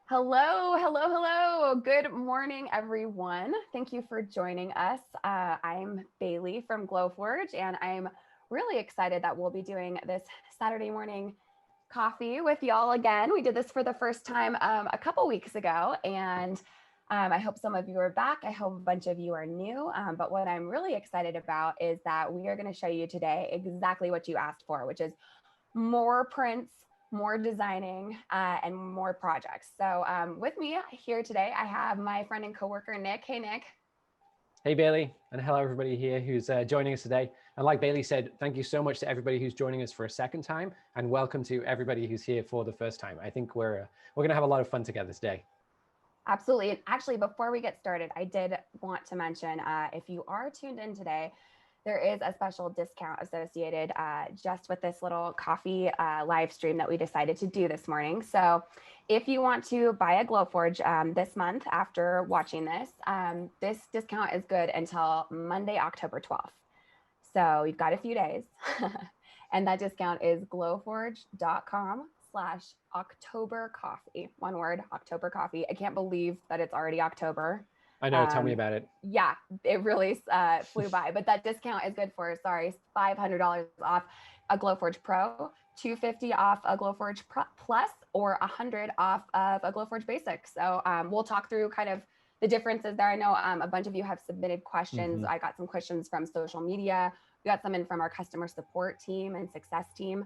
Hello, hello, hello. Good morning, everyone. Thank you for joining us. I'm Bailey from Glowforge, and I'm really excited that we'll be doing this Saturday morning coffee with y'all again. We did this for the first time a couple weeks ago, and I hope some of you are back. I hope a bunch of you are new. But what I'm really excited about is that we are going to show you today exactly what you asked for, which is more prints, more designing, and more projects. So with me here today, I have my friend and coworker, Nick. Hey, Nick. Hey, Bailey, and hello, everybody here who's joining us today. And like Bailey said, thank you so much to everybody who's joining us for a second time, and welcome to everybody who's here for the first time. I think we're going to have a lot of fun together today. Absolutely. And actually, before we get started, I did want to mention if you are tuned in today, there is a special discount associated just with this little coffee live stream that we decided to do this morning. So if you want to buy a Glowforge this month after watching this, this discount is good until Monday, October 12th. So you've got a few days. And that discount is glowforge.com/October coffee. One word, October coffee. I can't believe that it's already October. I know, tell me about it. Yeah, it really flew by, but that discount is good for, $500 off a Glowforge Pro, $250 off a Glowforge Plus, or $100 off of a Glowforge Basic. So we'll talk through kind of the differences there. I know a bunch of you have submitted questions. I got some questions from social media. We got some in from our customer support team and success team.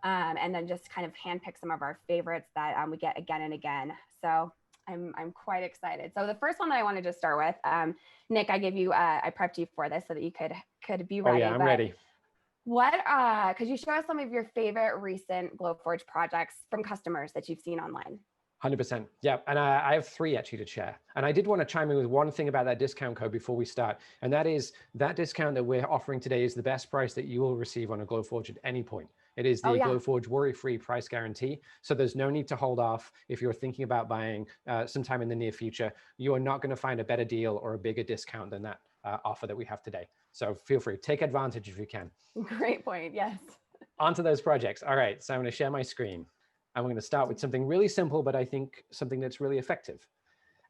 And then just kind of handpick some of our favorites that we get again and again. So I'm quite excited. So the first one that I wanted to start with, Nick, I gave you, I prepped you for this so that you could be ready. Oh yeah, I'm ready. What, could you show us some of your favorite recent Glowforge projects from customers that you've seen online? 100%. Yeah. And I have three actually to share. And I did want to chime in with one thing about that discount code before we start. And that is that discount that we're offering today is the best price that you will receive on a Glowforge at any point. It is the Glowforge worry-free price guarantee. So there's no need to hold off if you're thinking about buying sometime in the near future. You are not going to find a better deal or a bigger discount than that offer that we have today. So feel free, take advantage if you can. Great point. Yes. On to those projects. All right. So I'm going to share my screen. I'm going to start with something really simple, but I think something that's really effective.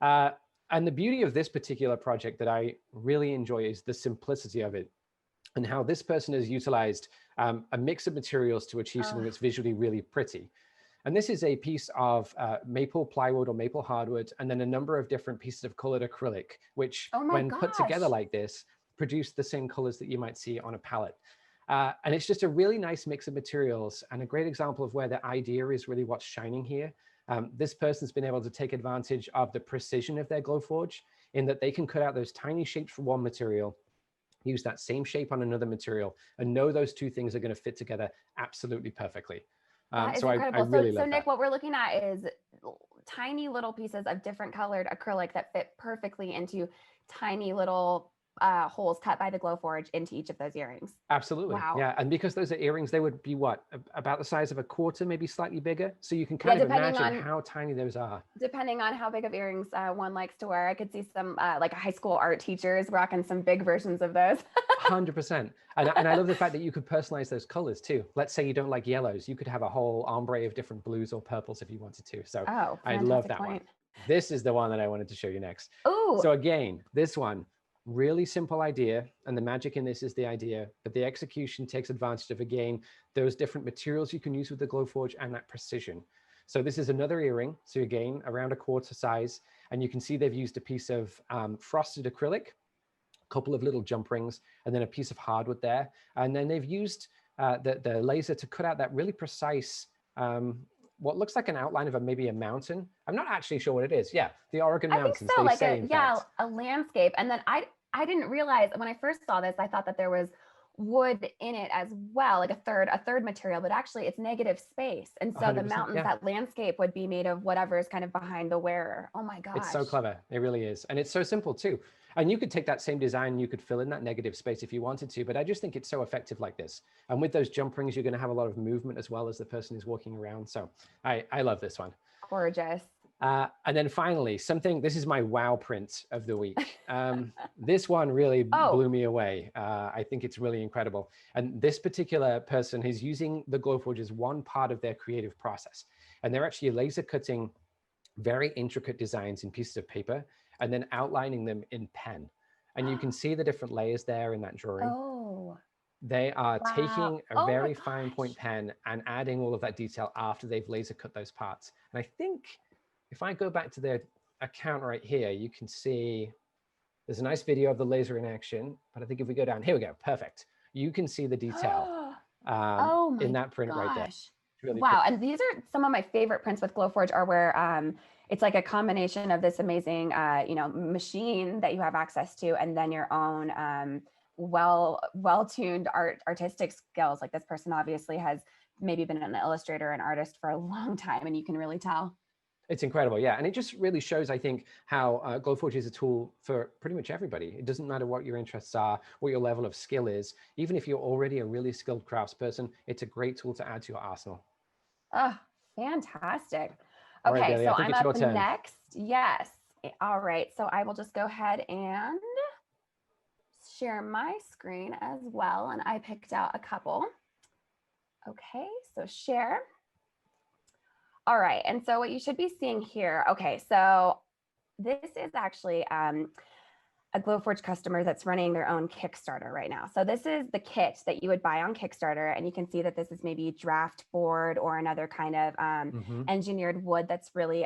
And the beauty of this particular project that I really enjoy is the simplicity of it and how this person has utilized a mix of materials to achieve something that's visually really pretty. And this is a piece of maple plywood or maple hardwood, and then a number of different pieces of colored acrylic, which when put together like this, produce the same colors that you might see on a palette. And it's just a really nice mix of materials and a great example of where the idea is really what's shining here. This person's been able to take advantage of the precision of their Glowforge in that they can cut out those tiny shapes from one material, use that same shape on another material, and know those two things are going to fit together absolutely perfectly. So I really love so Nick, that. what we're looking at is tiny little pieces of different colored acrylic that fit perfectly into tiny little holes cut by the Glowforge into each of those earrings. Absolutely. Wow. Yeah. And because those are earrings, they would be what, about the size of a quarter, maybe slightly bigger. So you can kind of imagine how tiny those are. Depending on how big of earrings one likes to wear. I could see some like high school art teachers rocking some big versions of those. 100%. And I love the fact that you could personalize those colors too. Let's say you don't like yellows. You could have a whole ombre of different blues or purples if you wanted to. So I love that one. This is the one that I wanted to show you next. Ooh. So again, this one, really simple idea. And the magic in this is the idea, but the execution takes advantage of, again, those different materials you can use with the Glowforge and that precision. So this is another earring. So again, around a quarter size. And you can see they've used a piece of frosted acrylic, a couple of little jump rings, and then a piece of hardwood there. And then they've used the laser to cut out that really precise, what looks like an outline of maybe a mountain. I'm not actually sure what it is. Yeah, the Oregon Mountains. I think so, like a landscape. And then I didn't realize when I first saw this, I thought that there was wood in it as well, like a third material, but actually it's negative space. And so the mountains, that landscape would be made of whatever is kind of behind the wearer. Oh my gosh. It's so clever. It really is. And it's so simple too. And you could take that same design, you could fill in that negative space if you wanted to, but I just think it's so effective like this. And with those jump rings, you're going to have a lot of movement as well as the person is walking around. So I love this one. Gorgeous. And then finally, this is my wow print of the week. This one really blew me away. I think it's really incredible. And this particular person is using the Glowforge as one part of their creative process. And they're actually laser cutting very intricate designs in pieces of paper and then outlining them in pen. And you can see the different layers there in that drawing. Oh, They are wow. taking a Oh my very fine point gosh. pen and adding all of that detail after they've laser cut those parts. And I think if I go back to their account right here, you can see there's a nice video of the laser in action. But I think if we go down, here we go, perfect. You can see the detail Oh in my that print right there. gosh. It's really pretty. Wow. And these are some of my favorite prints with Glowforge are where it's like a combination of this amazing, machine that you have access to, and then your own well-tuned artistic skills. Like this person obviously has maybe been an illustrator, an artist for a long time, and you can really tell. It's incredible, yeah. And it just really shows, I think, how Glowforge is a tool for pretty much everybody. It doesn't matter what your interests are, what your level of skill is. Even if you're already a really skilled craftsperson, it's a great tool to add to your arsenal. Oh, fantastic. All right, Okay, Bailey, so I think I'm it's your up turn. next. Yes. All right. So I will just go ahead and share my screen as well. And I picked out a couple. Okay, so share. All right. And so what you should be seeing here. Okay, so this is actually a Glowforge customer that's running their own Kickstarter right now. So this is the kit that you would buy on Kickstarter, and you can see that this is maybe draft board or another kind of engineered wood that's really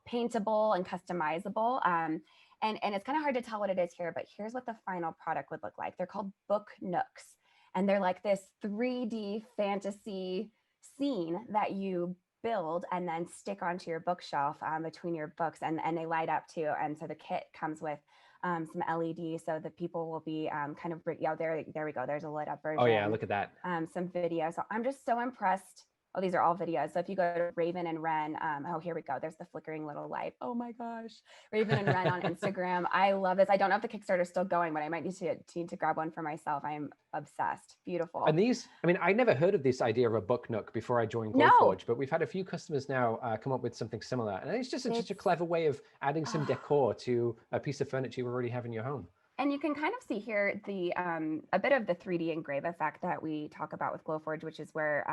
paintable and customizable. And it's kind of hard to tell what it is here, but here's what the final product would look like. They're called book nooks, and they're like this 3D fantasy scene that you build and then stick onto your bookshelf between your books, and they light up too. And so the kit comes with some LED so that people will be kind of, there we go. There's a lit up version. Oh yeah, look at that. Some video. So I'm just so impressed. Oh, these are all videos. So if you go to Raven and Wren, oh, here we go. There's the flickering little light. Oh my gosh. Raven and Wren on Instagram. I love this. I don't know if the Kickstarter is still going, but I might need to grab one for myself. I'm obsessed. Beautiful. And these, I mean, I never heard of this idea of a book nook before I joined No. Glowforge, but we've had a few customers now come up with something similar. And it's just such a clever way of adding some decor to a piece of furniture you already have in your home. And you can kind of see here the a bit of the 3D engrave effect that we talk about with Glowforge, which is where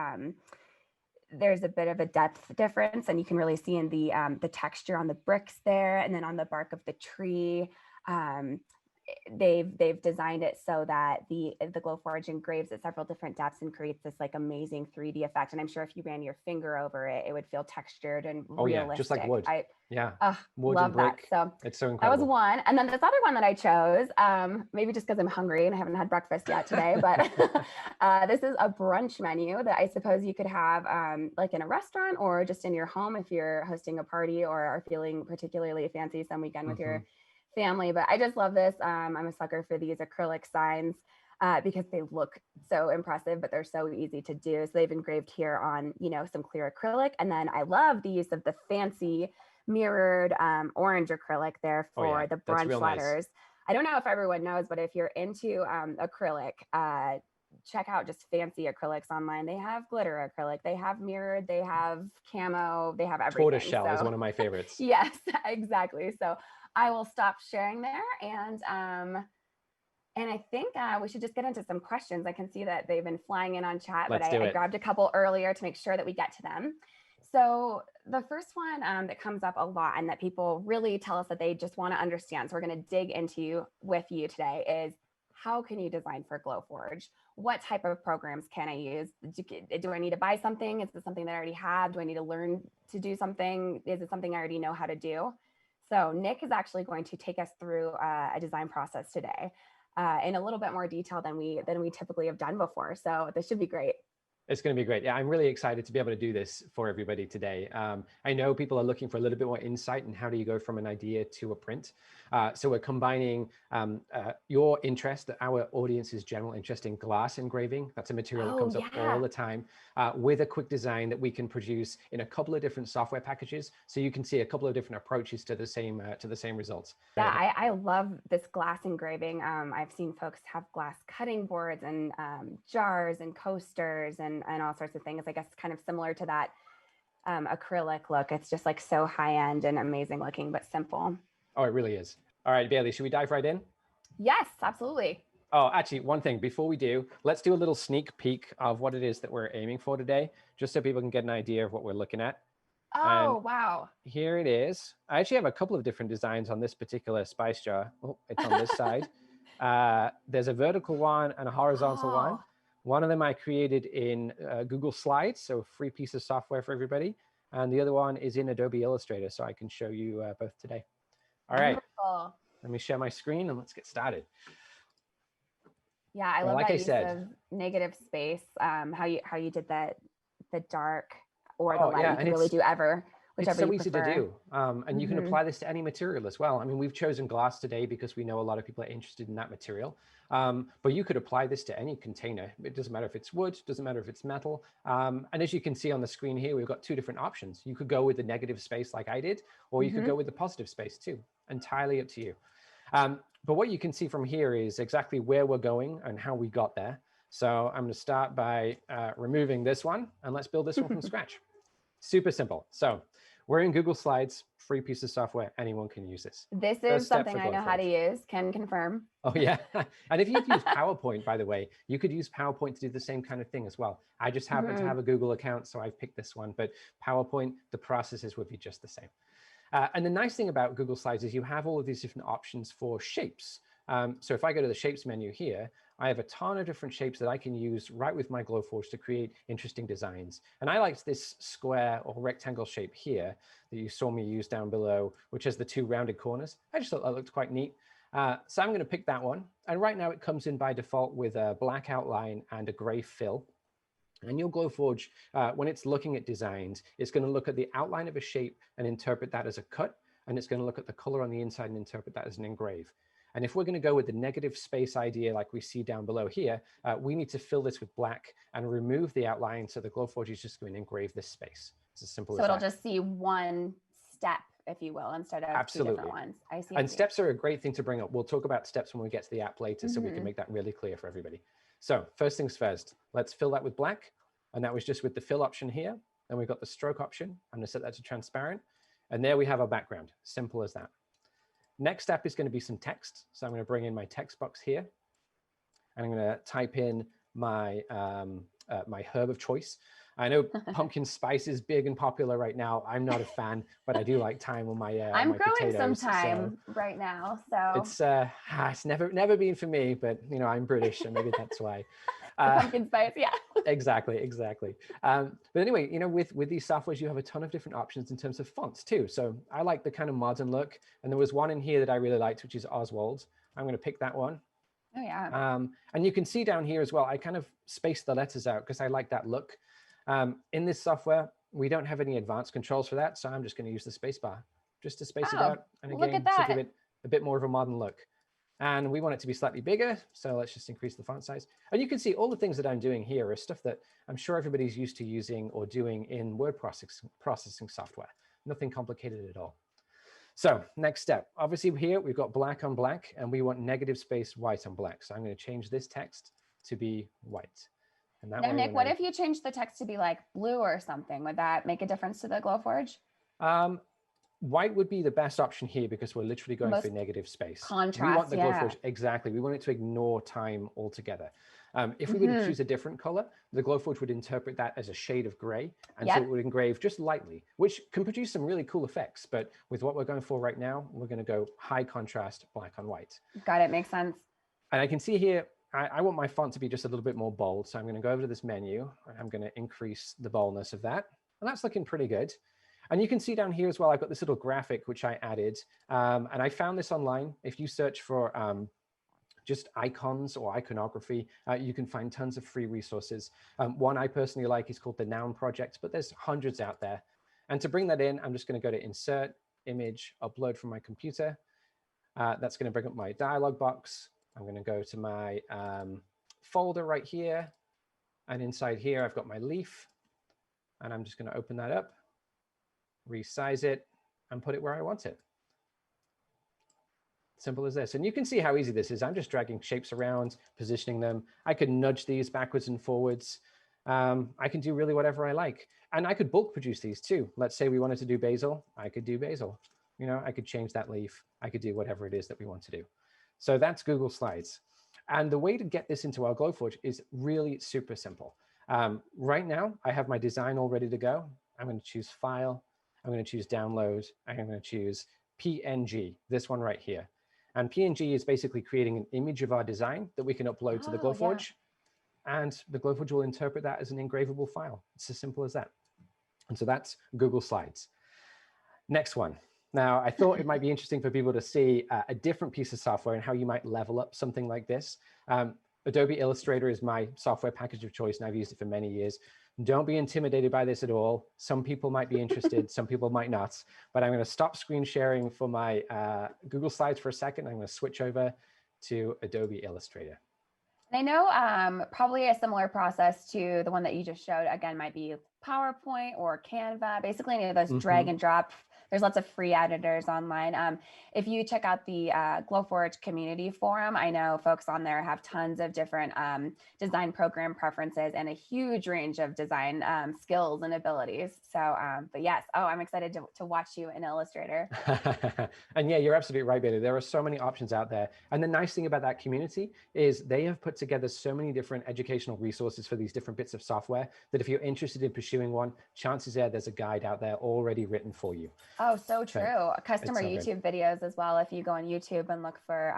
there's a bit of a depth difference, and you can really see in the texture on the bricks there, and then on the bark of the tree. They've designed it so that the Glowforge engraves at several different depths and creates this like amazing 3D effect. And I'm sure if you ran your finger over it, it would feel textured and realistic. Yeah, just like wood. Yeah, wood love and brick. That. So it's so incredible. That was one. And then this other one that I chose, maybe just because I'm hungry and I haven't had breakfast yet today, but this is a brunch menu that I suppose you could have like in a restaurant or just in your home if you're hosting a party or are feeling particularly fancy some weekend with your family. But I just love this. I'm a sucker for these acrylic signs because they look so impressive, but they're so easy to do. So they've engraved here on, some clear acrylic. And then I love the use of the fancy mirrored orange acrylic there for the brunch letters. Nice. I don't know if everyone knows, but if you're into acrylic, check out just fancy acrylics online. They have glitter acrylic, they have mirrored, they have camo, they have everything. Tortoiseshell is one of my favorites. Yes, exactly. So I will stop sharing there, and I think we should just get into some questions. I can see that they've been flying in on chat, but I grabbed a couple earlier to make sure that we get to them. So the first one that comes up a lot and that people really tell us that they just want to understand, so we're going to dig into with you today, is how can you design for Glowforge? What type of programs can I use? Do I need to buy something? Is this something that I already have? Do I need to learn to do something? Is it something I already know how to do? So Nick is actually going to take us through a design process today in a little bit more detail than we typically have done before. So this should be great. It's going to be great. Yeah, I'm really excited to be able to do this for everybody today. I know people are looking for a little bit more insight in how do you go from an idea to a print. So we're combining your interest, our audience's general interest in glass engraving. That's a material that comes up all the time, with a quick design that we can produce in a couple of different software packages. So you can see a couple of different approaches to the same results. Yeah, I love this glass engraving. I've seen folks have glass cutting boards and jars and coasters and all sorts of things. I guess kind of similar to that acrylic look. It's just like so high end and amazing looking, but simple. Oh, it really is. All right, Bailey, should we dive right in? Yes, absolutely. Oh, actually, one thing before we do, let's do a little sneak peek of what it is that we're aiming for today, just so people can get an idea of what we're looking at. And Oh, wow. here it is. I actually have a couple of different designs on this particular spice jar. Oh, it's on this side. There's a vertical one and a horizontal one. Oh, One of them I created in Google Slides, so a free piece of software for everybody. And the other one is in Adobe Illustrator, so I can show you both today. All right, wonderful. let me share my screen and let's get started. Yeah, I Well, love like that I use said, of negative space. How you did that, the dark or the oh light. yeah, You and could really do it's whichever so you easy to prefer. do. And you can apply this to any material as well. I mean, we've chosen glass today because we know a lot of people are interested in that material. But you could apply this to any container. It doesn't matter if it's wood, doesn't matter if it's metal. And as you can see on the screen here, we've got two different options. You could go with the negative space like I did, or you could go with the positive space too. Entirely up to you. But what you can see from here is exactly where we're going and how we got there. So I'm going to start by removing this one, and let's build this one from scratch. Super simple. So we're in Google Slides, free piece of software. Anyone can use this. This First is step something for I know how to Glowforge. use, can confirm. Oh yeah. And if you've used PowerPoint, by the way, you could use PowerPoint to do the same kind of thing as well. I just happen to have a Google account, so I've picked this one, but PowerPoint, the processes would be just the same. And the nice thing about Google Slides is you have all of these different options for shapes. So if I go to the shapes menu here, I have a ton of different shapes that I can use right with my Glowforge to create interesting designs. And I liked this square or rectangle shape here that you saw me use down below, which has the two rounded corners. I just thought that looked quite neat. So I'm going to pick that one. And right now it comes in by default with a black outline and a gray fill. And your Glowforge, when it's looking at designs, it's going to look at the outline of a shape and interpret that as a cut. And it's going to look at the color on the inside and interpret that as an engrave. And if we're going to go with the negative space idea like we see down below here, we need to fill this with black and remove the outline. So the Glowforge is just going to engrave this space. It's as simple So as it'll that. just see one step, if you will, instead of two different Absolutely. ones. I see. And steps are a great thing to bring up. We'll talk about steps when we get to the app later, so we can make that really clear for everybody. So first things first, let's fill that with black. And that was just with the fill option here. And we've got the stroke option. I'm going to set that to transparent. And there we have our background. Simple as that. Next step is going to be some text. So I'm going to bring in my text box here. And I'm going to type in my, my herb of choice. I know pumpkin spice is big and popular right now. I'm not a fan, but I do like thyme on my I'm my growing potatoes. some thyme right now, so It's never been for me, but you know I'm British, so maybe that's why. pumpkin spice, yeah. Exactly. But anyway, you know, with these softwares, you have a ton of different options in terms of fonts too. So I like the kind of modern look, and there was one in here that I really liked, which is Oswald. I'm going to pick that one. Oh yeah. And you can see down here as well, I kind of spaced the letters out because I like that look. In this software, we don't have any advanced controls for that, so I'm just going to use the space bar just to space it out. And Look again, at to give that. it a bit more of a modern look. And we want it to be slightly bigger, so let's just increase the font size. And you can see all the things that I'm doing here are stuff that I'm sure everybody's used to using or doing in word processing software. Nothing complicated at all. So next step, obviously here we've got black on black and we want negative space white on black. So I'm going to change this text to be white. And that Now, way Nick, what if you change the text to be like blue or something? Would that make a difference to the Glowforge? White would be the best option here because we're literally going for negative space. Contrast, we want the yeah. Glowforge, exactly. We want it to ignore time altogether. If we were to choose a different color, the Glowforge would interpret that as a shade of gray. And so it would engrave just lightly, which can produce some really cool effects. But with what we're going for right now, we're going to go high contrast, black on white. Got it. Makes sense. And I can see here, I want my font to be just a little bit more bold. So I'm going to go over to this menu and I'm going to increase the boldness of that. And that's looking pretty good. And you can see down here as well, I've got this little graphic which I added. And I found this online. If you search for just icons or iconography, you can find tons of free resources. One I personally like is called the Noun Project, but there's hundreds out there. And to bring that in, I'm just going to go to Insert, Image, Upload from my computer. That's going to bring up my dialog box. I'm going to go to my folder right here. And inside here, I've got my leaf. And I'm just going to open that up, resize it, and put it where I want it. Simple as this. And you can see how easy this is. I'm just dragging shapes around, positioning them. I could nudge these backwards and forwards. I can do really whatever I like. And I could bulk produce these too. Let's say we wanted to do basil. I could do basil. You know, I could change that leaf. I could do whatever it is that we want to do. So that's Google Slides. And the way to get this into our Glowforge is really super simple. Right now, I have my design all ready to go. I'm going to choose File, I'm going to choose download. I'm going to choose PNG, this one right here. And PNG is basically creating an image of our design that we can upload to the Oh, yeah. Glowforge. And the Glowforge will interpret that as an engravable file. It's as simple as that. And so that's Google Slides. Next one. Now, I thought it might be interesting for people to see a different piece of software and how you might level up something like this. Adobe Illustrator is my software package of choice, and I've used it for many years. Don't be intimidated by this at all. Some people might be interested, some people might not. But I'm going to stop screen sharing for my Google Slides for a second. I'm going to switch over to Adobe Illustrator. I know probably a similar process to the one that you just showed, again, might be PowerPoint or Canva, basically any of those drag and drop. There's lots of free editors online. If you check out the Glowforge community forum, I know folks on there have tons of different design program preferences and a huge range of design skills and abilities. So, but yes, I'm excited to watch you in Illustrator. And yeah, you're absolutely right, Bailey. There are so many options out there. And the nice thing about that community is they have put together so many different educational resources for these different bits of software that if you're interested in pursuing one, chances are there's a guide out there already written for you. Oh, so true. So, customer so YouTube videos as well. If you go on YouTube and look for,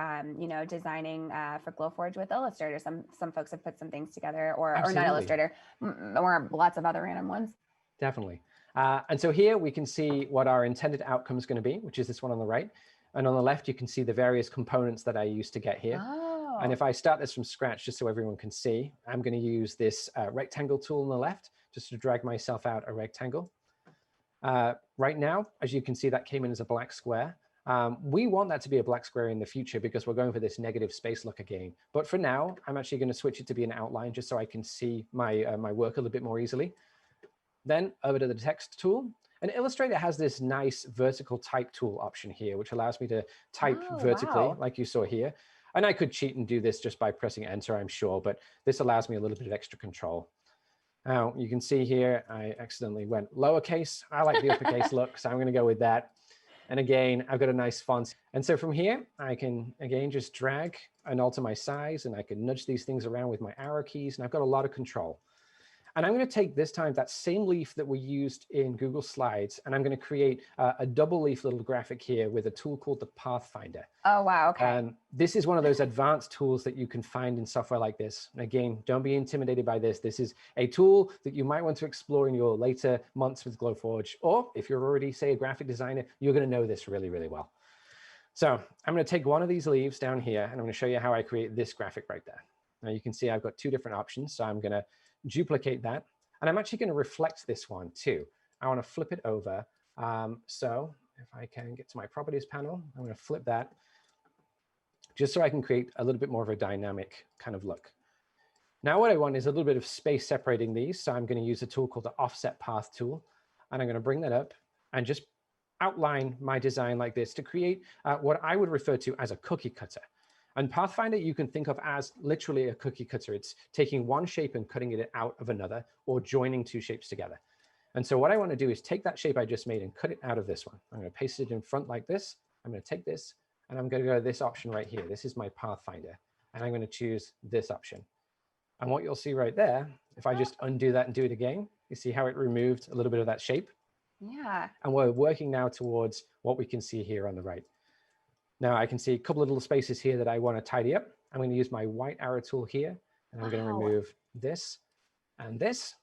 designing for Glowforge with Illustrator, some folks have put some things together, or not Illustrator, or lots of other random ones. Definitely. And so here we can see what our intended outcome is going to be, which is this one on the right. And on the left, you can see the various components that I used to get here. Oh. And if I start this from scratch, just so everyone can see, I'm going to use this rectangle tool on the left just to drag myself out a rectangle. Right now, as you can see, that came in as a black square. We want that to be a black square in the future because we're going for this negative space look again. But for now, I'm actually going to switch it to be an outline just so I can see my, my work a little bit more easily. Then over to the text tool. And Illustrator has this nice vertical type tool option here, which allows me to type vertically, like you saw here. And I could cheat and do this just by pressing enter, I'm sure, but this allows me a little bit of extra control. Now, you can see here, I accidentally went lowercase. I like the uppercase look, so I'm going to go with that. And again, I've got a nice font. And so from here, I can, again, just drag and alter my size, and I can nudge these things around with my arrow keys, and I've got a lot of control. And I'm going to take this time that same leaf that we used in Google Slides, and I'm going to create a double leaf little graphic here with a tool called the Pathfinder. Oh, wow. Okay. This is one of those advanced tools that you can find in software like this. And again, don't be intimidated by this. This is a tool that you might want to explore in your later months with Glowforge. Or if you're already, say, a graphic designer, you're going to know this really, really well. So I'm going to take one of these leaves down here, and I'm going to show you how I create this graphic right there. Now you can see I've got two different options. So I'm going to duplicate that. And I'm actually going to reflect this one too. I want to flip it over. So if I can get to my properties panel, I'm going to flip that just so I can create a little bit more of a dynamic kind of look. Now what I want is a little bit of space separating these. So I'm going to use a tool called the offset path tool. And I'm going to bring that up and just outline my design like this to create what I would refer to as a cookie cutter. And Pathfinder, you can think of as literally a cookie cutter. It's taking one shape and cutting it out of another, or joining two shapes together. And so what I want to do is take that shape I just made and cut it out of this one. I'm going to paste it in front like this. I'm going to take this, and I'm going to go to this option right here. This is my Pathfinder, and I'm going to choose this option. And what you'll see right there, if I just undo that and do it again, you see how it removed a little bit of that shape? Yeah. And we're working now towards what we can see here on the right. Now I can see a couple of little spaces here that I want to tidy up. I'm going to use my white arrow tool here, and I'm going to remove this and this.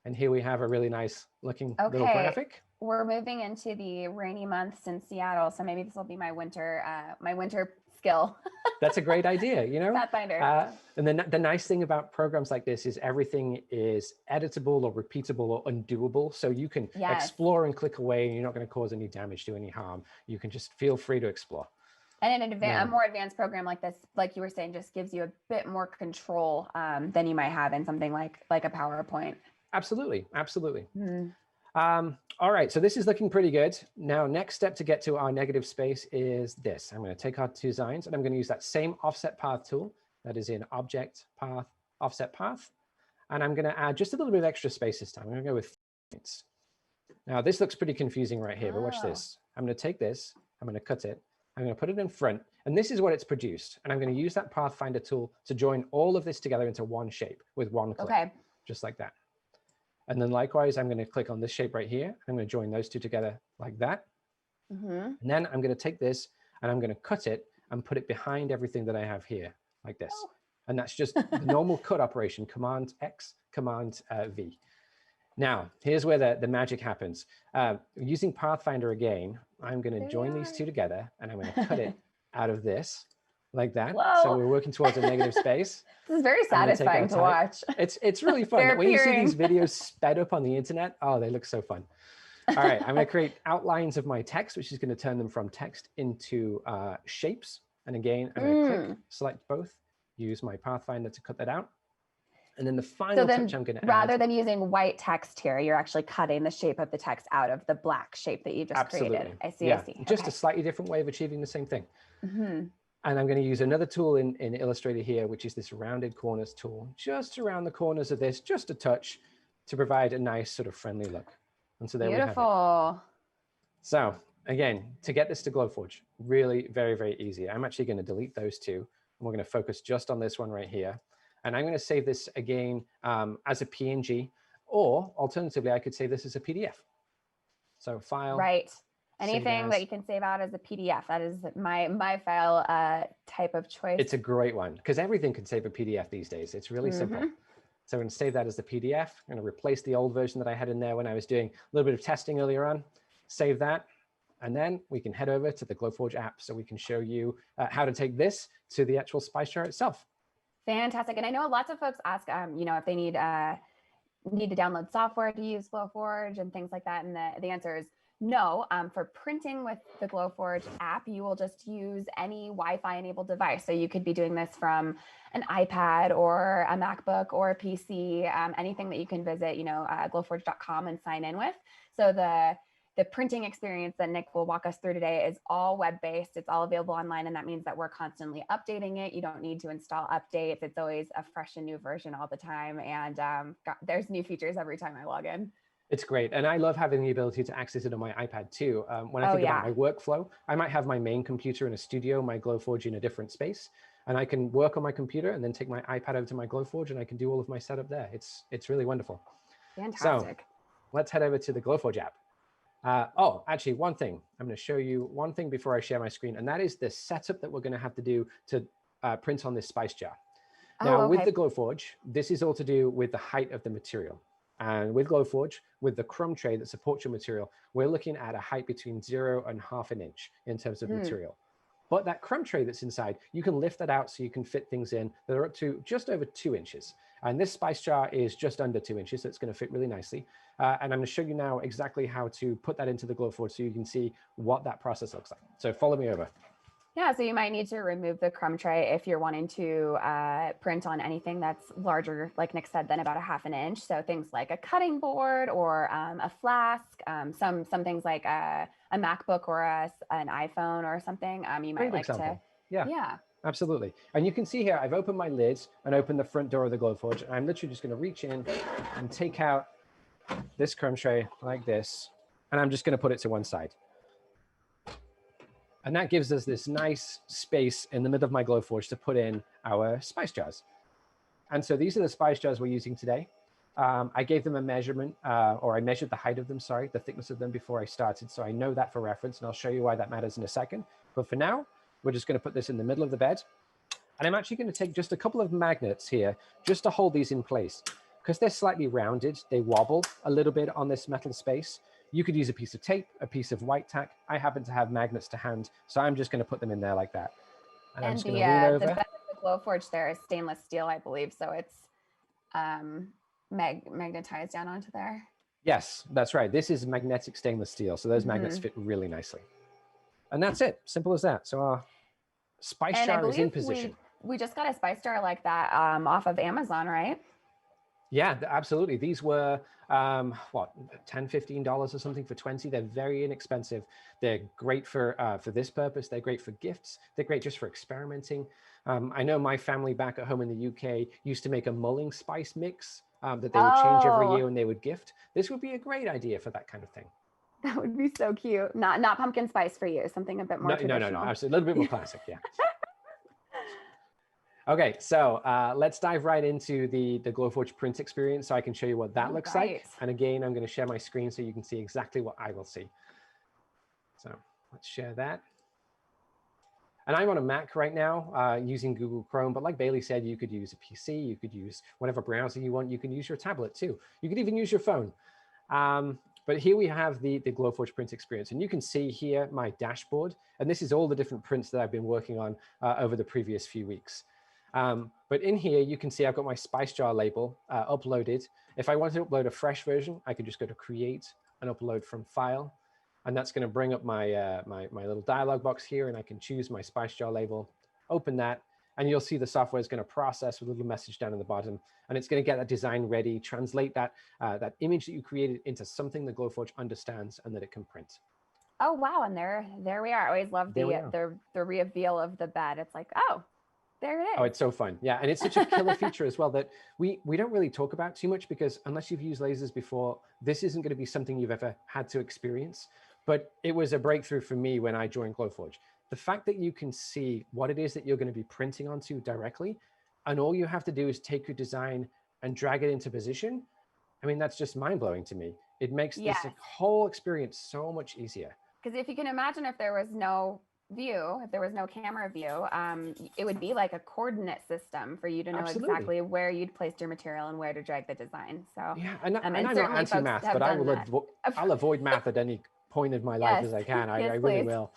And here we have a really nice looking little graphic. We're moving into the rainy months in Seattle, so maybe this will be my winter skill. That's a great idea, you know. Pathfinder. And then the nice thing about programs like this is everything is editable or repeatable or undoable. So you can explore and click away, and you're not going to cause any damage, do any harm. You can just feel free to explore. And a more advanced program like this, like you were saying, just gives you a bit more control than you might have in something like a PowerPoint. Absolutely, absolutely. All right, so this is looking pretty good. Now, next step to get to our negative space is this. I'm going to take our two designs, and I'm going to use that same offset path tool that is in Object, Path, Offset Path. And I'm going to add just a little bit of extra space this time. I'm going to go with points. Now, this looks pretty confusing right here, but watch this. I'm going to take this, I'm going to cut it, I'm going to put it in front, and this is what it's produced. And I'm going to use that Pathfinder tool to join all of this together into one shape with one click, just like that. And then likewise, I'm going to click on this shape right here. I'm going to join those two together like that. And then I'm going to take this and I'm going to cut it and put it behind everything that I have here like this. Oh. And that's just the normal cut operation, Command X, Command V. Now, here's where the magic happens. Using Pathfinder again, I'm going to join these two together and I'm going to cut it out of this like that. Whoa. So we're working towards a negative space. This is very satisfying to watch. It's really fun. When you see these videos sped up on the internet, oh, they look so fun. All right, I'm going to create outlines of my text, which is going to turn them from text into shapes. And again, I'm going to click, select both, use my Pathfinder to cut that out. And then the final touch I'm going to add. Rather than using white text here, you're actually cutting the shape of the text out of the black shape that you just created. I see, I see. Just a slightly different way of achieving the same thing. And I'm going to use another tool in Illustrator here, which is this rounded corners tool, just around the corners of this, just a touch, to provide a nice sort of friendly look. And so there we have it. So again, to get this to Glowforge, really very, very easy. I'm actually going to delete those two, and we're going to focus just on this one right here. And I'm going to save this again as a PNG, or alternatively, I could save this as a PDF. So file. Right. Anything that you can save out as a PDF. That is my file type of choice. It's a great one because everything can save a PDF these days. It's really simple. So I'm going to save that as the PDF. I'm going to replace the old version that I had in there when I was doing a little bit of testing earlier on. Save that. And then we can head over to the Glowforge app so we can show you how to take this to the actual spice jar itself. Fantastic. And I know lots of folks ask, if they need to download software to use Glowforge and things like that. And the answer is no. For printing with the Glowforge app, you will just use any Wi-Fi enabled device. So you could be doing this from an iPad or a MacBook or a PC, anything that you can visit, glowforge.com and sign in with. So the printing experience that Nick will walk us through today is all web-based. It's all available online, and that means that we're constantly updating it. You don't need to install updates. It's always a fresh and new version all the time. And there's new features every time I log in. It's great. And I love having the ability to access it on my iPad too. When I think about my workflow, I might have my main computer in a studio, my Glowforge in a different space, and I can work on my computer and then take my iPad over to my Glowforge and I can do all of my setup there. It's really wonderful. Fantastic. So let's head over to the Glowforge app. Actually, one thing. I'm going to show you one thing before I share my screen, and that is the setup that we're going to have to do to print on this spice jar. Now, with the Glowforge, this is all to do with the height of the material. And with Glowforge, with the crumb tray that supports your material, we're looking at a height between 0 and ½ an inch in terms of material. But that crumb tray that's inside, you can lift that out so you can fit things in that are up to just over 2 inches. And this spice jar is just under 2 inches, so it's going to fit really nicely. And I'm going to show you now exactly how to put that into the Glowforge so you can see what that process looks like. So follow me over. Yeah, so you might need to remove the crumb tray if you're wanting to print on anything that's larger, like Nick said, than about ½ an inch. So things like a cutting board or a flask, some things like a MacBook or an iPhone or something. You might like to. Yeah. Absolutely. And you can see here, I've opened my lids and opened the front door of the Glowforge. And I'm literally just going to reach in and take out this crumb tray like this. And I'm just going to put it to one side. And that gives us this nice space in the middle of my Glowforge to put in our spice jars. And so these are the spice jars we're using today. I gave them a measurement, or I measured the height of them, the thickness of them before I started. So I know that for reference, and I'll show you why that matters in a second. But for now, we're just going to put this in the middle of the bed. And I'm actually going to take just a couple of magnets here just to hold these in place. Because they're slightly rounded, they wobble a little bit on this metal space. You could use a piece of tape, a piece of white tack. I happen to have magnets to hand, so I'm just going to put them in there like that. And I'm just going to lean over. The bed of the Glowforge there is stainless steel, I believe, so it's magnetized down onto there. Yes, that's right. This is magnetic stainless steel, so those magnets fit really nicely. And that's it. Simple as that. So our spice jar is in position. We just got a spice jar like that off of Amazon, right? Yeah, absolutely. These were, $10, $15 or something for 20. They're very inexpensive. They're great for this purpose. They're great for gifts. They're great just for experimenting. I know my family back at home in the UK used to make a mulling spice mix that they would change every year and they would gift. This would be a great idea for that kind of thing. That would be so cute. Not pumpkin spice for you, something a bit more traditional. No, absolutely. A little bit more classic, yeah. Okay, so let's dive right into the Glowforge print experience so I can show you what that All looks right. like. And again, I'm going to share my screen so you can see exactly what I will see. So let's share that. And I'm on a Mac right now using Google Chrome, but like Bailey said, you could use a PC, you could use whatever browser you want, you can use your tablet too. You could even use your phone. But here we have the Glowforge print experience, and you can see here my dashboard, and this is all the different prints that I've been working on over the previous few weeks. But in here, you can see I've got my spice jar label uploaded. If I want to upload a fresh version, I could just go to Create and Upload from File. And that's going to bring up my, my little dialog box here, and I can choose my spice jar label, open that, and you'll see the software is going to process with a little message down in the bottom, and it's going to get that design ready, translate that, that image that you created into something that Glowforge understands and that it can print. Oh wow, and there we are. I always love the reveal of the bed. It's like, oh, there it is. Oh, it's so fun. Yeah, and it's such a killer feature as well that we don't really talk about too much, because unless you've used lasers before, this isn't going to be something you've ever had to experience. But it was a breakthrough for me when I joined Glowforge. The fact that you can see what it is that you're going to be printing onto directly, and all you have to do is take your design and drag it into position. I mean, that's just mind-blowing to me. It makes this whole experience so much easier. Because if you can imagine, if there was no view, if there was no camera view, it would be like a coordinate system for you to know exactly where you'd placed your material and where to drag the design. So yeah, and I'm not anti-math, but I'll avoid math at any point in my life as I can. I really will.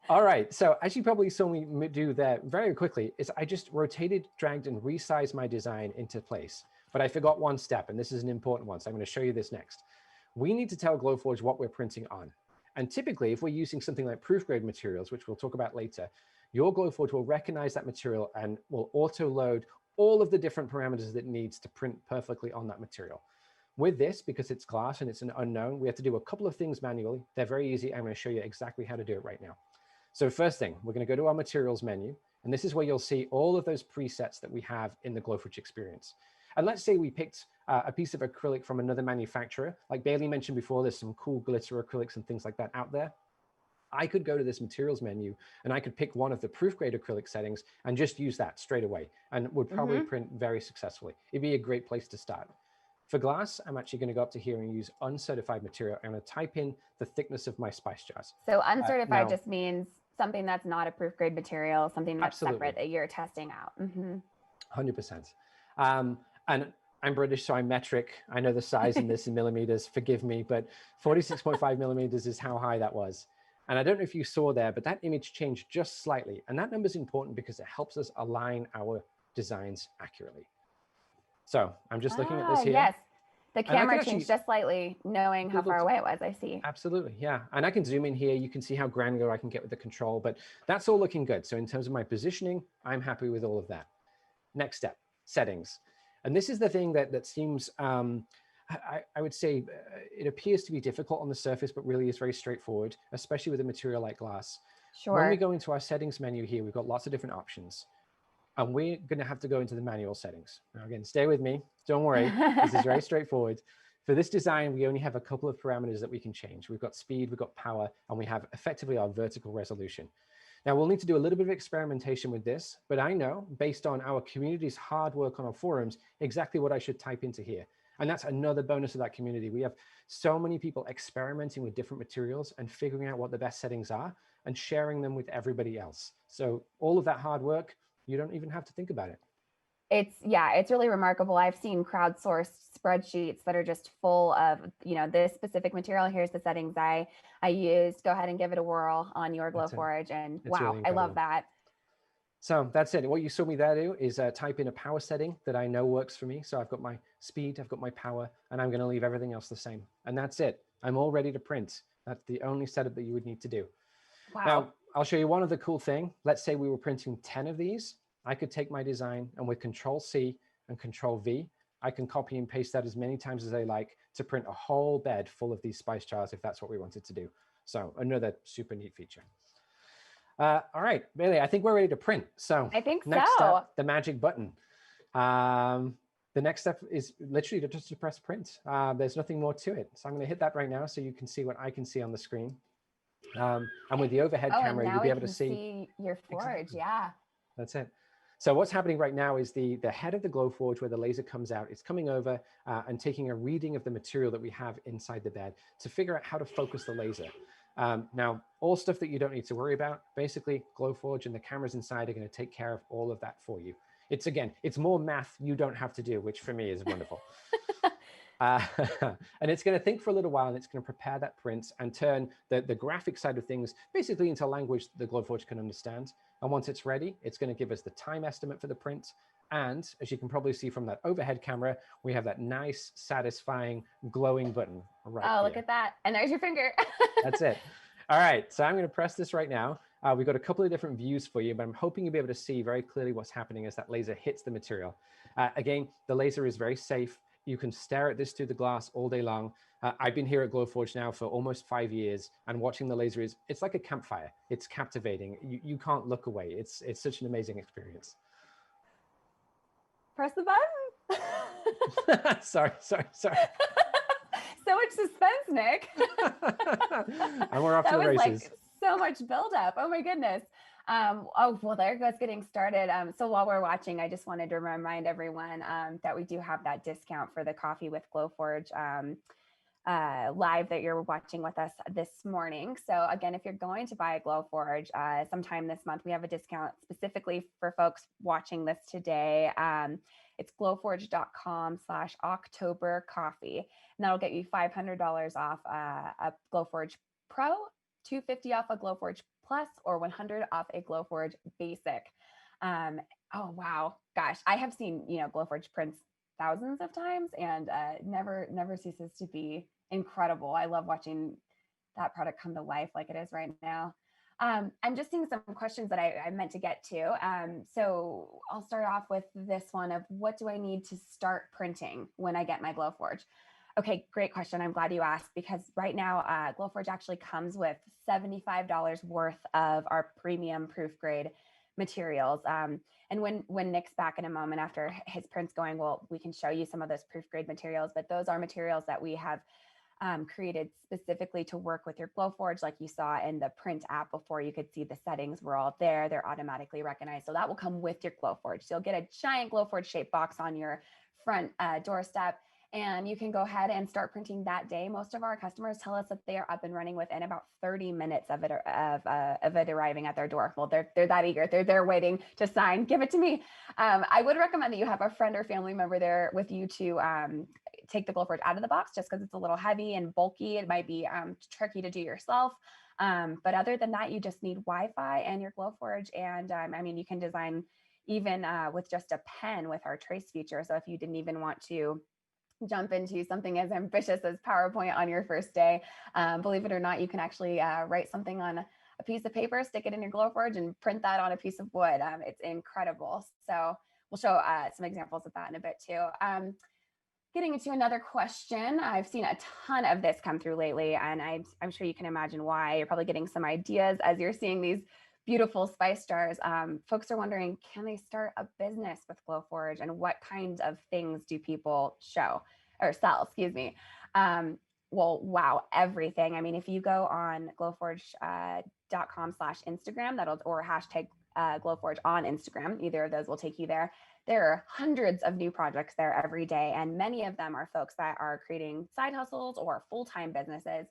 All right, so as you probably saw me do there very quickly, is I just rotated, dragged, and resized my design into place. But I forgot one step, and this is an important one, so I'm going to show you this next. We need to tell Glowforge what we're printing on. And typically, if we're using something like proof grade materials, which we'll talk about later, your Glowforge will recognize that material and will auto-load all of the different parameters that it needs to print perfectly on that material. With this, because it's glass and it's an unknown, we have to do a couple of things manually. They're very easy. I'm going to show you exactly how to do it right now. So first thing, we're going to go to our materials menu, and this is where you'll see all of those presets that we have in the Glowforge experience. And let's say we picked a piece of acrylic from another manufacturer. Like Bailey mentioned before, there's some cool glitter acrylics and things like that out there. I could go to this materials menu and I could pick one of the proof grade acrylic settings and just use that straight away, and would probably print very successfully. It'd be a great place to start. For glass, I'm actually going to go up to here and use uncertified material. I'm going to type in the thickness of my spice jars. So uncertified just means something that's not a proof grade material, something that's separate that you're testing out. 100%. And I'm British, so I'm metric. I know the size in this in millimeters, forgive me, but 46.5 millimeters is how high that was. And I don't know if you saw there, but that image changed just slightly. And that number is important because it helps us align our designs accurately. So I'm just looking at this here. Yes, the camera changed just slightly, knowing how far away it was, I see. Absolutely, yeah. And I can zoom in here. You can see how granular I can get with the control, but that's all looking good. So in terms of my positioning, I'm happy with all of that. Next step, settings. And this is the thing that seems, I would say, it appears to be difficult on the surface, but really is very straightforward, especially with a material like glass. Sure. When we go into our settings menu here, we've got lots of different options. And we're going to have to go into the manual settings. Now, again, stay with me. Don't worry. This is very straightforward. For this design, we only have a couple of parameters that we can change. We've got speed, we've got power, and we have effectively our vertical resolution. Now, we'll need to do a little bit of experimentation with this, but I know, based on our community's hard work on our forums, exactly what I should type into here. And that's another bonus of that community. We have so many people experimenting with different materials and figuring out what the best settings are and sharing them with everybody else. So all of that hard work, you don't even have to think about it. It's really remarkable. I've seen crowdsourced spreadsheets that are just full of, this specific material. Here's the settings I used. Go ahead and give it a whirl on your Glowforge. And wow, really I love that. So that's it. What you saw me there do is type in a power setting that I know works for me. So I've got my speed, I've got my power, and I'm going to leave everything else the same. And that's it. I'm all ready to print. That's the only setup that you would need to do. Wow. Now, I'll show you one other cool thing. Let's say we were printing 10 of these. I could take my design and with Control-C and Control-V, I can copy and paste that as many times as I like to print a whole bed full of these spice jars if that's what we wanted to do. So another super neat feature. All right, Bailey, I think we're ready to print. So I think next step, the magic button. The next step is literally just to press print. There's nothing more to it. So I'm going to hit that right now so you can see what I can see on the screen. And with the overhead camera, you'll be able to see your forge. Exactly. Yeah. That's it. So what's happening right now is the head of the Glowforge, where the laser comes out, it's coming over and taking a reading of the material that we have inside the bed to figure out how to focus the laser. Now, all stuff that you don't need to worry about. Basically, Glowforge and the cameras inside are going to take care of all of that for you. It's more math you don't have to do, which for me is wonderful. Uh, and it's going to think for a little while, and it's going to prepare that print and turn the graphic side of things basically into language the Glowforge can understand. And once it's ready, it's going to give us the time estimate for the print. And as you can probably see from that overhead camera, we have that nice, satisfying, glowing button right here. Oh, look at that. And there's your finger. That's it. All right, so I'm going to press this right now. We've got a couple of different views for you, but I'm hoping you'll be able to see very clearly what's happening as that laser hits the material. Again, the laser is very safe. You can stare at this through the glass all day long. I've been here at Glowforge now for almost 5 years, and watching the laser it's like a campfire. It's captivating. You can't look away. It's such an amazing experience. Press the button. Sorry. So much suspense, Nick. And we're off to the races. Like so much buildup. Oh my goodness. Oh, well, there goes getting started. So while we're watching, I just wanted to remind everyone that we do have that discount for the Coffee with Glowforge live that you're watching with us this morning. So again, if you're going to buy a Glowforge sometime this month, we have a discount specifically for folks watching this today. It's glowforge.com/October-coffee. And that'll get you $500 off a Glowforge Pro, $250 off a Glowforge Plus, or $100 off a Glowforge Basic. Oh, wow. Gosh, I have seen, Glowforge prints thousands of times, and never ceases to be incredible. I love watching that product come to life like it is right now. I'm just seeing some questions that I meant to get to. So I'll start off with this one of, what do I need to start printing when I get my Glowforge? Okay, great question. I'm glad you asked, because right now Glowforge actually comes with $75 worth of our premium proof grade materials. And when Nick's back in a moment after his print's going, we can show you some of those proof grade materials, but those are materials that we have created specifically to work with your Glowforge. Like you saw in the print app before, you could see the settings were all there. They're automatically recognized. So that will come with your Glowforge. So you'll get a giant Glowforge shaped box on your front doorstep, and you can go ahead and start printing that day. Most of our customers tell us that they are up and running within about 30 minutes of it arriving at their door. Well, they're that eager. They're there waiting to sign. Give it to me. I would recommend that you have a friend or family member there with you to take the Glowforge out of the box, just because it's a little heavy and bulky. It might be tricky to do yourself. But other than that, you just need Wi-Fi and your Glowforge. And you can design even with just a pen with our trace feature. So if you didn't even want to jump into something as ambitious as PowerPoint on your first day, believe it or not, you can actually write something on a piece of paper, stick it in your Glowforge, and print that on a piece of wood. It's incredible. So we'll show some examples of that in a bit too. Getting into another question, I've seen a ton of this come through lately, and I'm sure you can imagine why. You're probably getting some ideas as you're seeing these beautiful spice jars. Folks are wondering, can they start a business with Glowforge, and what kinds of things do people sell, excuse me. Well, wow, everything. I mean, if you go on glowforge.com/Instagram, or hashtag Glowforge on Instagram, either of those will take you there. There are hundreds of new projects there every day, and many of them are folks that are creating side hustles or full-time businesses.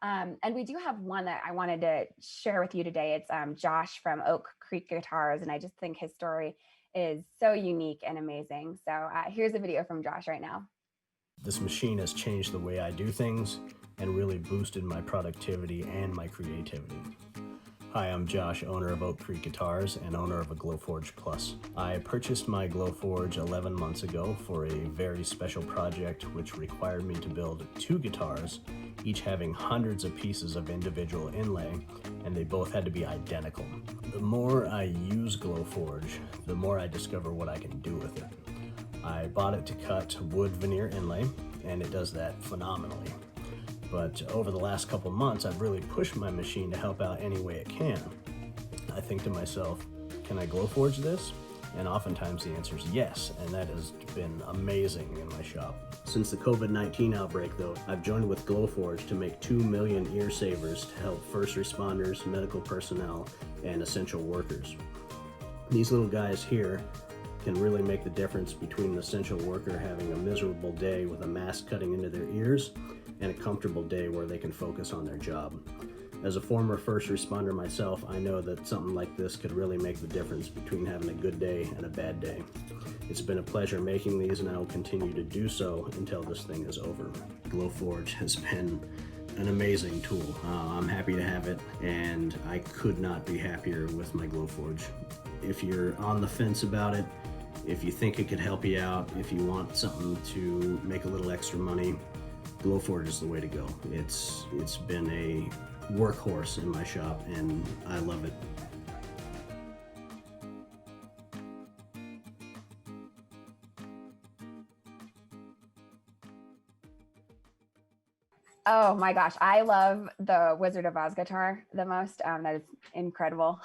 And we do have one that I wanted to share with you today. It's Josh from Oak Creek Guitars, and I just think his story is so unique and amazing. So here's a video from Josh right now. This machine has changed the way I do things and really boosted my productivity and my creativity. Hi, I'm Josh, owner of Oak Creek Guitars and owner of a Glowforge Plus. I purchased my Glowforge 11 months ago for a very special project which required me to build 2 guitars, each having hundreds of pieces of individual inlay, and they both had to be identical. The more I use Glowforge, the more I discover what I can do with it. I bought it to cut wood veneer inlay, and it does that phenomenally. But over the last couple months, I've really pushed my machine to help out any way it can. I think to myself, can I Glowforge this? And oftentimes the answer is yes, and that has been amazing in my shop. Since the COVID-19 outbreak though, I've joined with Glowforge to make 2 million ear savers to help first responders, medical personnel, and essential workers. These little guys here can really make the difference between an essential worker having a miserable day with a mask cutting into their ears and a comfortable day where they can focus on their job. As a former first responder myself, I know that something like this could really make the difference between having a good day and a bad day. It's been a pleasure making these, and I will continue to do so until this thing is over. Glowforge has been an amazing tool. I'm happy to have it, and I could not be happier with my Glowforge. If you're on the fence about it, if you think it could help you out, if you want something to make a little extra money, Glowforge is the way to go. It's been a workhorse in my shop, and I love it. Oh my gosh, I love the Wizard of Oz guitar the most. That is incredible.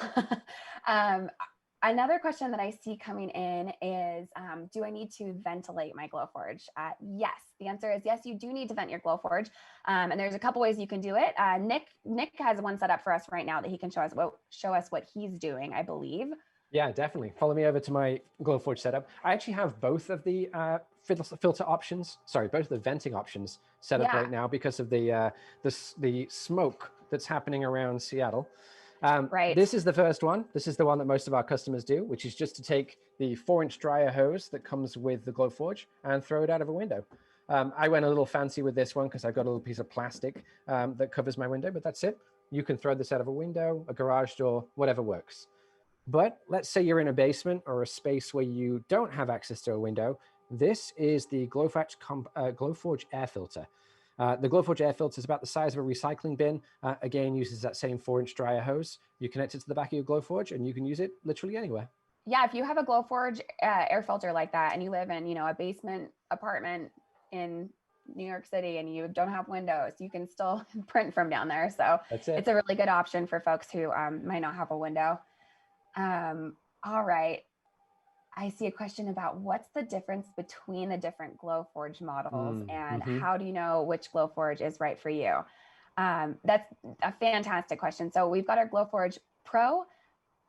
Another question that I see coming in is, do I need to ventilate my Glowforge? Yes, the answer is yes, you do need to vent your Glowforge. And there's a couple ways you can do it. Nick has one set up for us right now that he can show us what he's doing, I believe. Yeah, definitely. Follow me over to my Glowforge setup. I actually have both of the filter options, both of the venting options set up right now because of the smoke that's happening around Seattle. Right. This is the first one. This is the one that most of our customers do, which is just to take the 4-inch dryer hose that comes with the Glowforge and throw it out of a window. I went a little fancy with this one because I've got a little piece of plastic that covers my window, but that's it. You can throw this out of a window, a garage door, whatever works. But let's say you're in a basement or a space where you don't have access to a window. This is the Glowforge air filter. The Glowforge air filter is about the size of a recycling bin. Again, uses that same 4-inch dryer hose. You connect it to the back of your Glowforge and you can use it literally anywhere. Yeah, if you have a Glowforge air filter like that and you live in, a basement apartment in New York City and you don't have windows, you can still print from down there. So it's a really good option for folks who might not have a window. All right. I see a question about what's the difference between the different Glowforge models and how do you know which Glowforge is right for you? That's a fantastic question. So we've got our Glowforge Pro,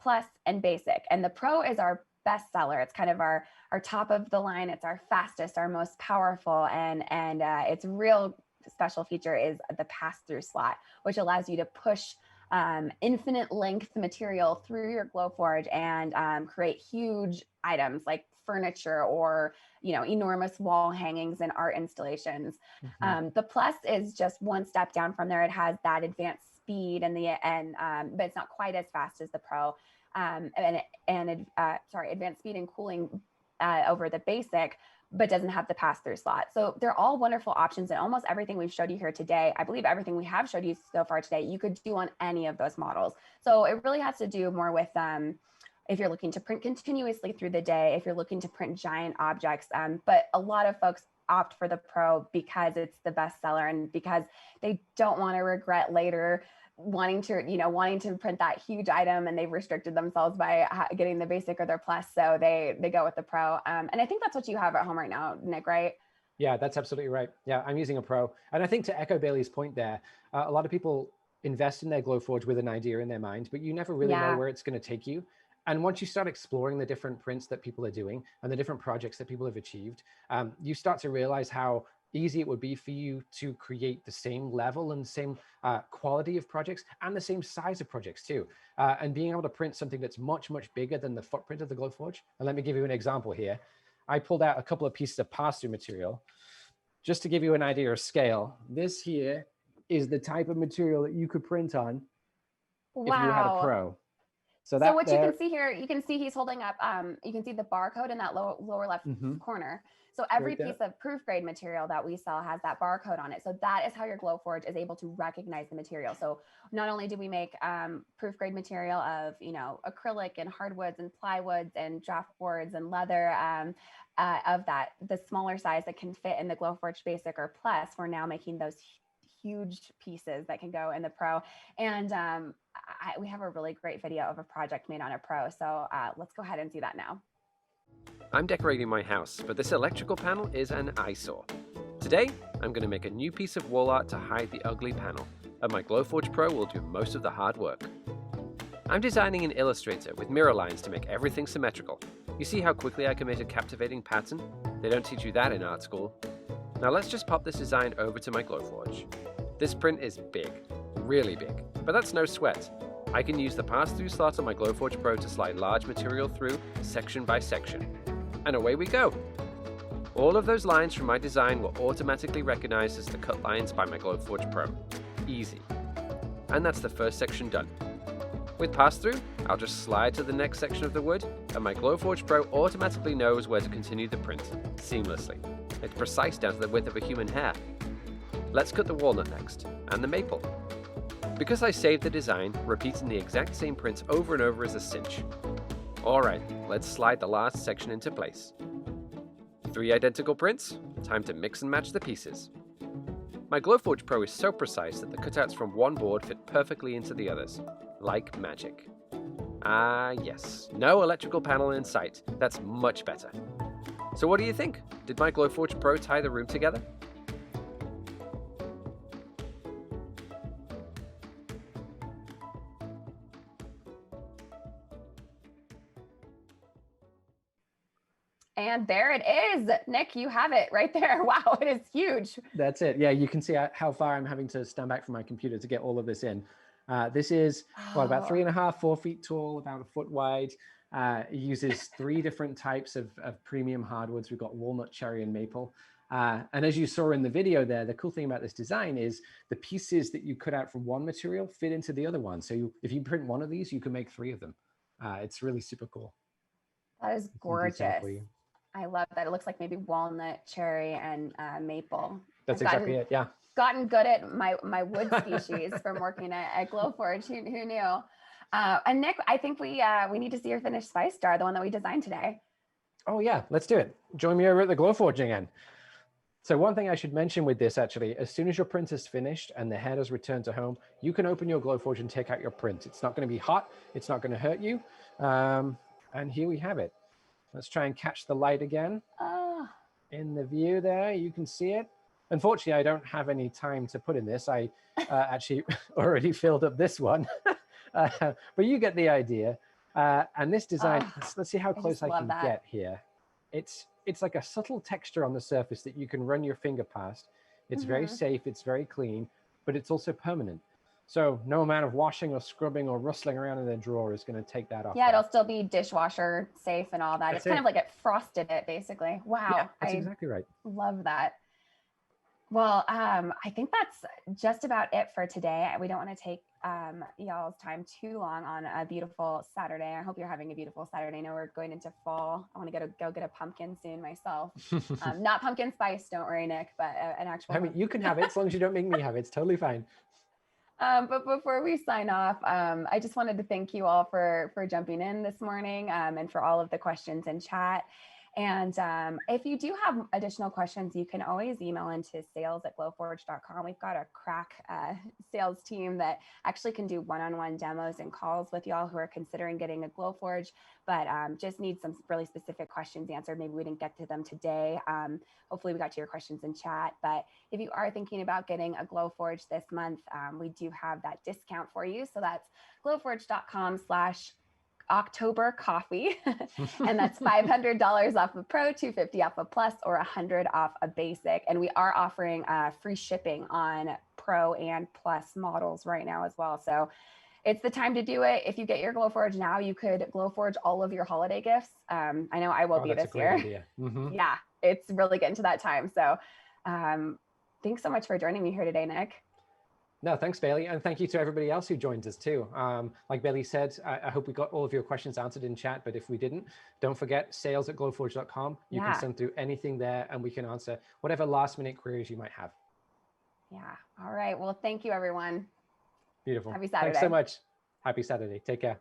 Plus, and Basic. And the Pro is our best seller. It's kind of our top of the line. It's our fastest, our most powerful. And its real special feature is the pass-through slot, which allows you to push infinite length material through your Glowforge and create huge items like furniture or enormous wall hangings and art installations. The Plus is just one step down from there. It has that advanced speed but it's not quite as fast as the Pro. Advanced speed and cooling over the Basic, but doesn't have the pass-through slot. So they're all wonderful options, and almost everything we've showed you here today, I believe everything we have showed you so far today, you could do on any of those models. So it really has to do more with if you're looking to print continuously through the day, if you're looking to print giant objects, but a lot of folks opt for the Pro because it's the best seller and because they don't want to regret later wanting to print that huge item and they've restricted themselves by getting the Basic or their Plus. So they go with the Pro. And I think that's what you have at home right now, Nick, right? Yeah, that's absolutely right. Yeah, I'm using a Pro. And I think to echo Bailey's point there, a lot of people invest in their Glowforge with an idea in their mind, but you never really know where it's going to take you. And once you start exploring the different prints that people are doing and the different projects that people have achieved, you start to realize how easy it would be for you to create the same level and same quality of projects and the same size of projects too. And being able to print something that's much, much bigger than the footprint of the Glowforge. And let me give you an example here. I pulled out a couple of pieces of pass-through material just to give you an idea of scale. This here is the type of material that you could print on if you had a Pro. So what you can see here, you can see he's holding up, you can see the barcode in that lower left corner. So every piece of proof grade material that we sell has that barcode on it. So that is how your Glowforge is able to recognize the material. So not only do we make proof grade material of, acrylic and hardwoods and plywoods and draft boards and leather of the smaller size that can fit in the Glowforge Basic or Plus, we're now making those huge pieces that can go in the Pro. And we have a really great video of a project made on a Pro. So let's go ahead and see that now. I'm decorating my house, but this electrical panel is an eyesore. Today, I'm going to make a new piece of wall art to hide the ugly panel, and my Glowforge Pro will do most of the hard work. I'm designing in Illustrator with mirror lines to make everything symmetrical. You see how quickly I can make a captivating pattern? They don't teach you that in art school. Now let's just pop this design over to my Glowforge. This print is big, really big, but that's no sweat. I can use the pass-through slot on my Glowforge Pro to slide large material through section by section. And away we go! All of those lines from my design were automatically recognized as the cut lines by my Glowforge Pro. Easy. And that's the first section done. With pass-through, I'll just slide to the next section of the wood, and my Glowforge Pro automatically knows where to continue the print, seamlessly. It's precise down to the width of a human hair. Let's cut the walnut next, and the maple. Because I saved the design, repeating the exact same prints over and over is a cinch. Alright, let's slide the last section into place. 3 identical prints, time to mix and match the pieces. My Glowforge Pro is so precise that the cutouts from one board fit perfectly into the others, like magic. Ah yes, no electrical panel in sight, that's much better. So what do you think? Did my Glowforge Pro tie the room together? And there it is. Nick, you have it right there. Wow, it is huge. That's it. Yeah, you can see how far I'm having to stand back from my computer to get all of this in. This is about 3.5, 4 feet tall, about a foot wide. It uses 3 different types of premium hardwoods. We've got walnut, cherry, and maple. And as you saw in the video there, the cool thing about this design is the pieces that you cut out from one material fit into the other one. So if you print one of these, you can make 3 of them. It's really super cool. That is gorgeous. I love that. It looks like maybe walnut, cherry, and maple. That's exactly it. Yeah. Gotten good at my wood species from working at Glowforge. Who knew? And Nick, I think we need to see your finished spice jar, the one that we designed today. Oh yeah, let's do it. Join me over at the Glowforge again. So one thing I should mention with this, actually, as soon as your print is finished and the head has returned to home, you can open your Glowforge and take out your print. It's not going to be hot. It's not going to hurt you. And here we have it. Let's try and catch the light again. In the view there, you can see it. Unfortunately, I don't have any time to put in this. I actually already filled up this one, but you get the idea. And this design, let's see how close I can get here. It's like a subtle texture on the surface that you can run your finger past. It's very safe, it's very clean, but it's also permanent. So no amount of washing or scrubbing or rustling around in the drawer is going to take that off. Yeah, it'll still be dishwasher safe and all that. It's kind of like it frosted it, basically. Wow. Yeah, that's exactly right. Love that. Well, I think that's just about it for today. We don't want to take y'all's time too long on a beautiful Saturday. I hope you're having a beautiful Saturday. I know we're going into fall. I want to go get a pumpkin soon myself. Not pumpkin spice, don't worry, Nick, but an actual. I mean, you can have it as long as you don't make me have it. It's totally fine. But before we sign off, I just wanted to thank you all for jumping in this morning and for all of the questions in chat. And if you do have additional questions, you can always email into sales@glowforge.com. We've got a crack sales team that actually can do one-on-one demos and calls with y'all who are considering getting a Glowforge, but just need some really specific questions answered. Maybe we didn't get to them today. Hopefully we got to your questions in chat. But if you are thinking about getting a Glowforge this month, we do have that discount for you. So that's glowforge.com/October coffee. And that's $500 off a Pro, $250 off a Plus, or $100 off a Basic. And we are offering free shipping on Pro and Plus models right now as well. So it's the time to do it. If you get your Glowforge now, you could Glowforge all of your holiday gifts. I know I will be this year. Yeah, it's really getting to that time. So thanks so much for joining me here today, Nick. No, thanks, Bailey. And thank you to everybody else who joined us too. Like Bailey said, I hope we got all of your questions answered in chat, but if we didn't, don't forget sales@glowforge.com. You can send through anything there and we can answer whatever last minute queries you might have. Yeah. All right. Well, thank you, everyone. Beautiful. Happy Saturday. Thanks so much. Happy Saturday. Take care.